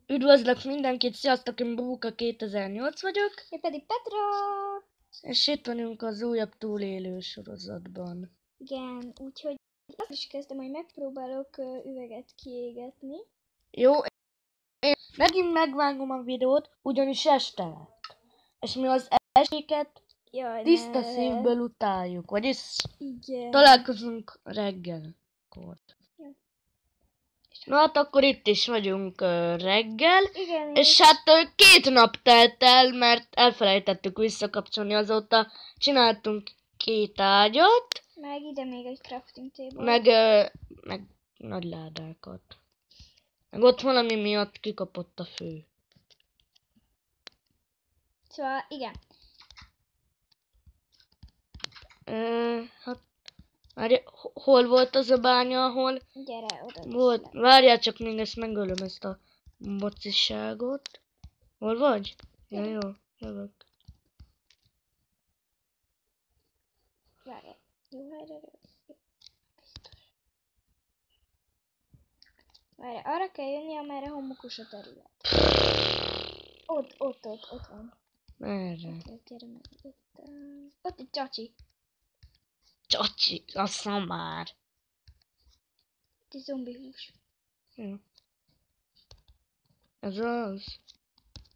Üdvözlök mindenkit, sziasztok, én Bubuka 2008 vagyok, Én pedig Petra! és itt vagyunk az újabb túlélő sorozatban. Igen, úgyhogy azt is kezdtem, hogy megpróbálok üveget kiégetni. Jó, én megint megvágom a videót, ugyanis este lett. És mi az estéket tiszta szívből utáljuk, vagyis igen. találkozunk reggelkor. Ja. Na hát akkor itt is vagyunk reggel, Igen, és hát 2 nap telt el, mert elfelejtettük visszakapcsolni, azóta csináltunk 2 ágyat, meg ide még egy crafting table. meg nagy ládákat. Meg ott valami miatt kikapott a fő. Szóval igen. Hát, várja, hol volt az a bánya, ahol Gyere, oda volt? Várjál csak, még ezt megölöm, ezt a bociságot. Hol vagy? Ja, jó, jövök. Várjál. Jó helyre. Biztos. Várjál, arra kell jönni, amerre homokos a terület. Ott van. Merre? Ott, gyere meg. Ott egy csacsi. Csacsi, a szamár. Egy zombi hús. Jó. Ez az.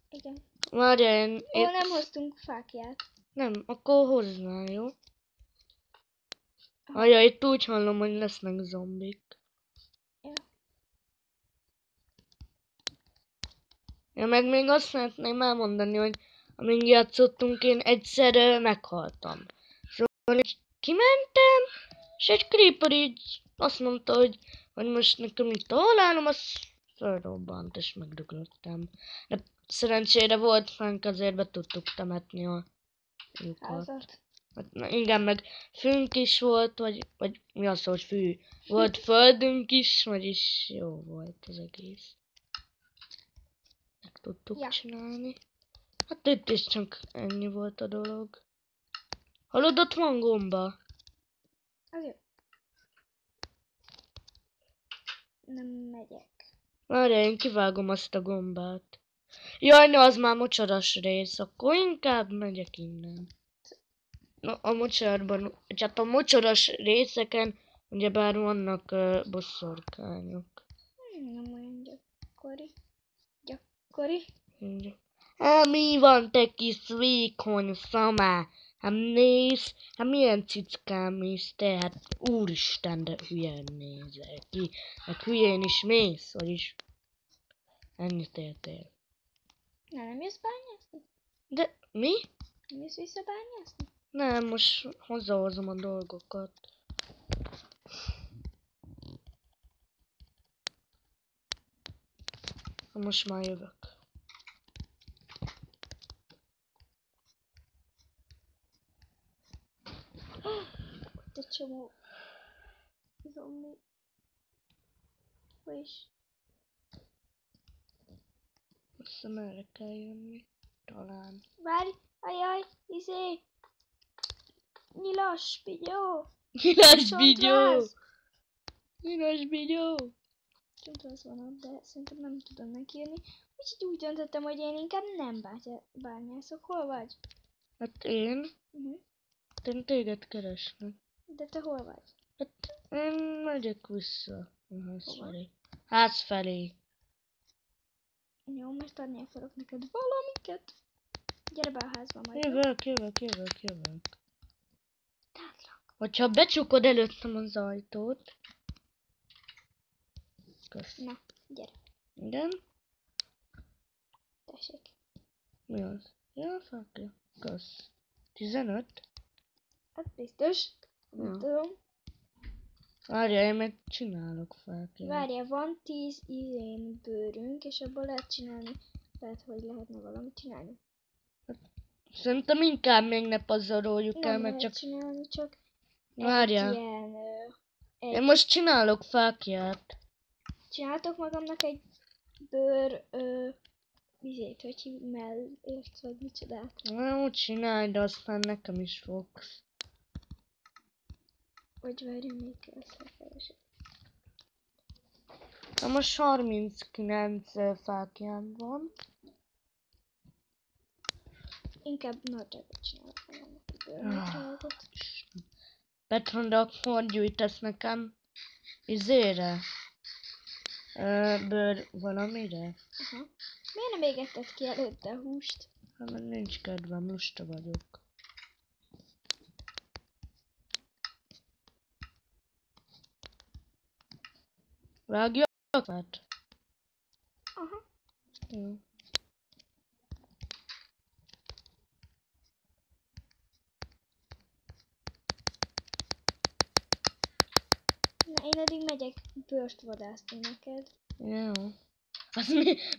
Igen. Várjál, Ó, nem hoztunk fákját. Nem, akkor hozzá, jó? Ajaj, itt úgy hallom, hogy lesznek zombik. Ja. Ja, meg még azt szeretném elmondani, hogy amíg játszottunk, én egyszer meghaltam. Szóval így kimentem, és egy creeper így azt mondta, hogy most nekem itt a halálom, azt felrobbant, és megdöglöttem. De szerencsére volt fánk, azért be tudtuk temetni a lyukat. Házat. Hát, na, igen, meg fűnk is volt, vagy mi az, hogy fű? Volt földünk is, vagyis jó volt az egész. Meg tudtuk csinálni. Hát itt is csak ennyi volt a dolog. Hallod, ott van gomba? Az jó. Nem megyek. Várjál, én kivágom azt a gombát. Jaj, ne, az már mocsaras rész, akkor inkább megyek innen. Na, a mocsarban, hát a mocsaras részeken ugyebár vannak bosszorkányok. Nem olyan gyakori. Gyakori. Hát mi van, te kis vékony szamá? Hát nézd, hát milyen cickám mész te? Hát úristen, de hülyen nézel ki. Hát hülyén is mész, vagyis ennyit értél. Nem jössz bányászni? De mi? Nem jössz vissza bányászni? Nem, most hozzahozom a dolgokat. Most már jövök. Ott egy csomó zombi. Vagyis. Azt hiszem erre kell jönni. Talán. Várj, ajaj, nyilas, bigyó. Nyilas bigyó! Csontváz. Nyilas bigyó! Csontváz van ott, de szerintem nem tudom neki jönni. Úgyhogy úgy döntöttem, hogy én inkább nem bányászok. Hol vagy? Hát én? Én téged keresnek. De te hol vagy? Hát én megyek vissza a ház felé. Ház felé. Jó, most adni akarok neked valamiket. Gyere be a házba majd. Jövök. Hogyha becsukod előttem az ajtót. Kösz. Na, gyere. Igen? Tessék. Mi az? Ja, fákja. Kösz. 15? Hát biztos. Nem tudom. Várjál, én meg csinálok fákját. Várjál, van 10 bőrünk, és abból lehet csinálni. Lehet, hogy lehetne valamit csinálni. Szerintem inkább még ne pazaroljuk el, Nem mert lehet csak... csinálni, csak Várjál. egy ilyen... Én most csinálok fákját. Csináltok magamnak egy bőr... hogy mellért, vagy micsodát. Jó, csinálj, de aztán nekem is fogsz. Vagy várjál, még kell szerkeresek. Na most 39 fákján van. Inkább nagyjából csinálok magamnak egy bőrnadrágot. Petron, de akkor gyűjtesz nekem izére? Bőr valamire? Aha. Miért nem égetted ki előtte a húst? Hát meg nincs kedvem, lusta vagyok. Vágjak? Hát. Aha. Jó. Na, én eddig megyek bőrt vadászni neked. Jó. Az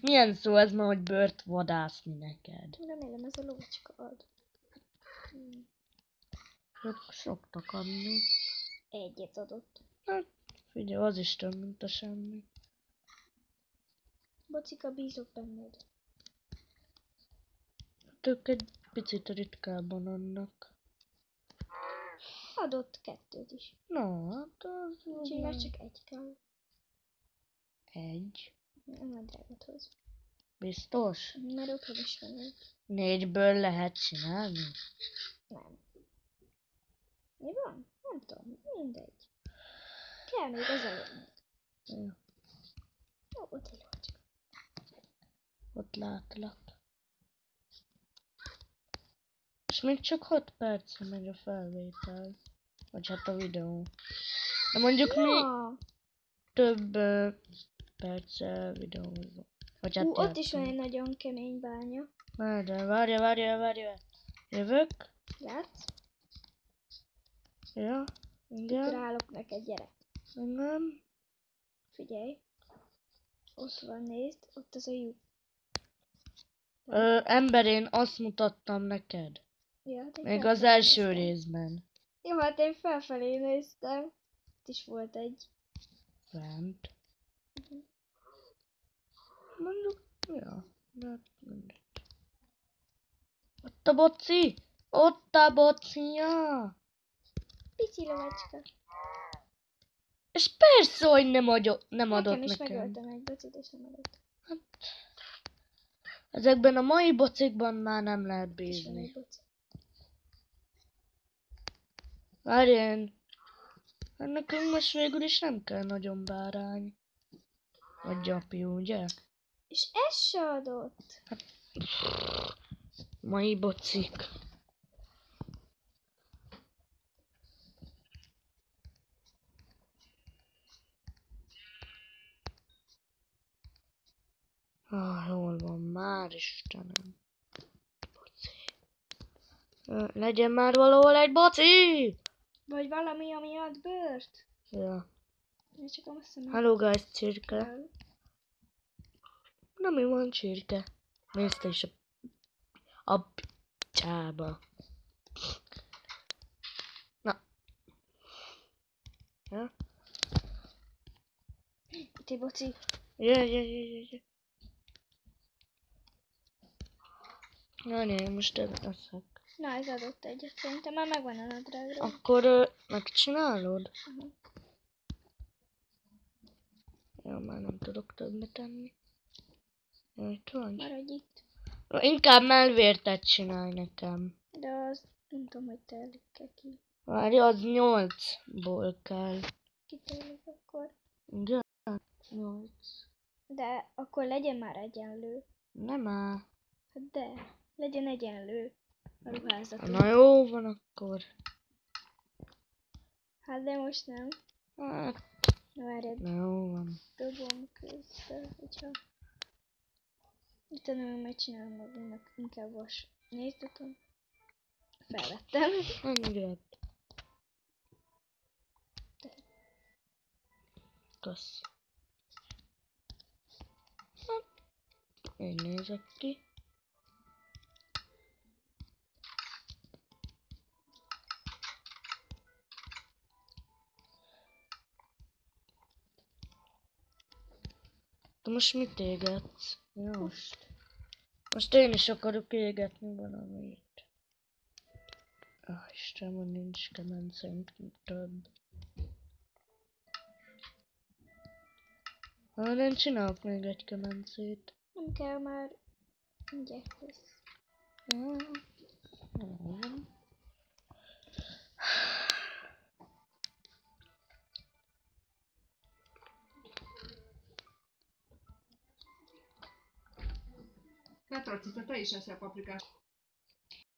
milyen szó ez ma, hogy bőrt vadászni neked? Remélem ez a lovacska ad. Ők szoktak adni. Egyet adott. Hát, figyelj, az is több, mint a semmi. Bocika, bízok benned. Ők egy picit ritkábban adnak. Adott 2 is. Na, hát az Úgyhogy már csak 1 kell. egy. A nadrágot hoz. Biztos? Mert otthon is van egy. 4-ből lehet csinálni? Nem. Mi van? Nem tudom. Mindegy. Kell még az előbb. Jó. Ó, ott egy lovacska. Ott látlak. És még csak 6 percre megy a felvétel. Vagy hát a videó. De mondjuk mi Ja. több perccel videózunk. Vagy hát Ott is van egy játszunk. nagyon kemény bánya. De várja. Jövök? Látsz? Ja, igen. Ugrálok neked, gyere. Igen. Figyelj. Ott van, nézd. Ott az a lyuk. Ember, én azt mutattam neked. Ja, hát én Még az felfelé első néztem. részben. Jó, hát én felfelé néztem. Itt is volt egy. Fent. Mondjuk, ja. De hát mindegy. Ott a boci! Ott a bocia! Pici lovacska. És persze, hogy nem adott Nekem is nekem. megöltem egy bocit, és nem adott. Ezekben a mai bocikban már nem lehet Itt is van egy bízni. boci. Várjál. Hát nekünk most végül is nem kell nagyon bárány. Vagy gyapi, ugye? És ez se adott. Mai bocik. Hol van már, Istenem? Boci. Legyen már valahol egy boci! Vagy valami, ami ad bőrt. Ja. Én csak azt mondom. Hello guys, csirke. Kell. Na mi van, csirke? Mész te is a picsába. Na. Ja? Itt egy boci. Jöjj. Én most eszek. Na, ez adott egyet. Szerintem már megvan a nadrágra. Akkor megcsinálod? Aha. Jó, már nem tudok többet tenni. Jó, itt van. Maradj itt. Inkább melvértet csinálj nekem. De az nem tudom, hogy telik-e ki. Várj, az 8-ból kell. Kitelik akkor. Ugye? 8. De akkor legyen már egyenlő. Nem áll. Hát de. Legyen egyenlő a ruházatunk. Na jó van akkor. Hát de most nem. Hát, Várjad, na jó van. dobom közben, hogyha... Utána meg megcsinálom magunknak inkább vas. Nézd, utána. Felvettem. Engedd. Kösz. Így nézek ki. De most mit égetsz? Jó. Most én is akarok égetni valamit. Istenem, nincs kemencénk több. Én csinálok még egy kemencét. Nem kell már. Mindjárt lesz. Petra, te is eszel paprikát.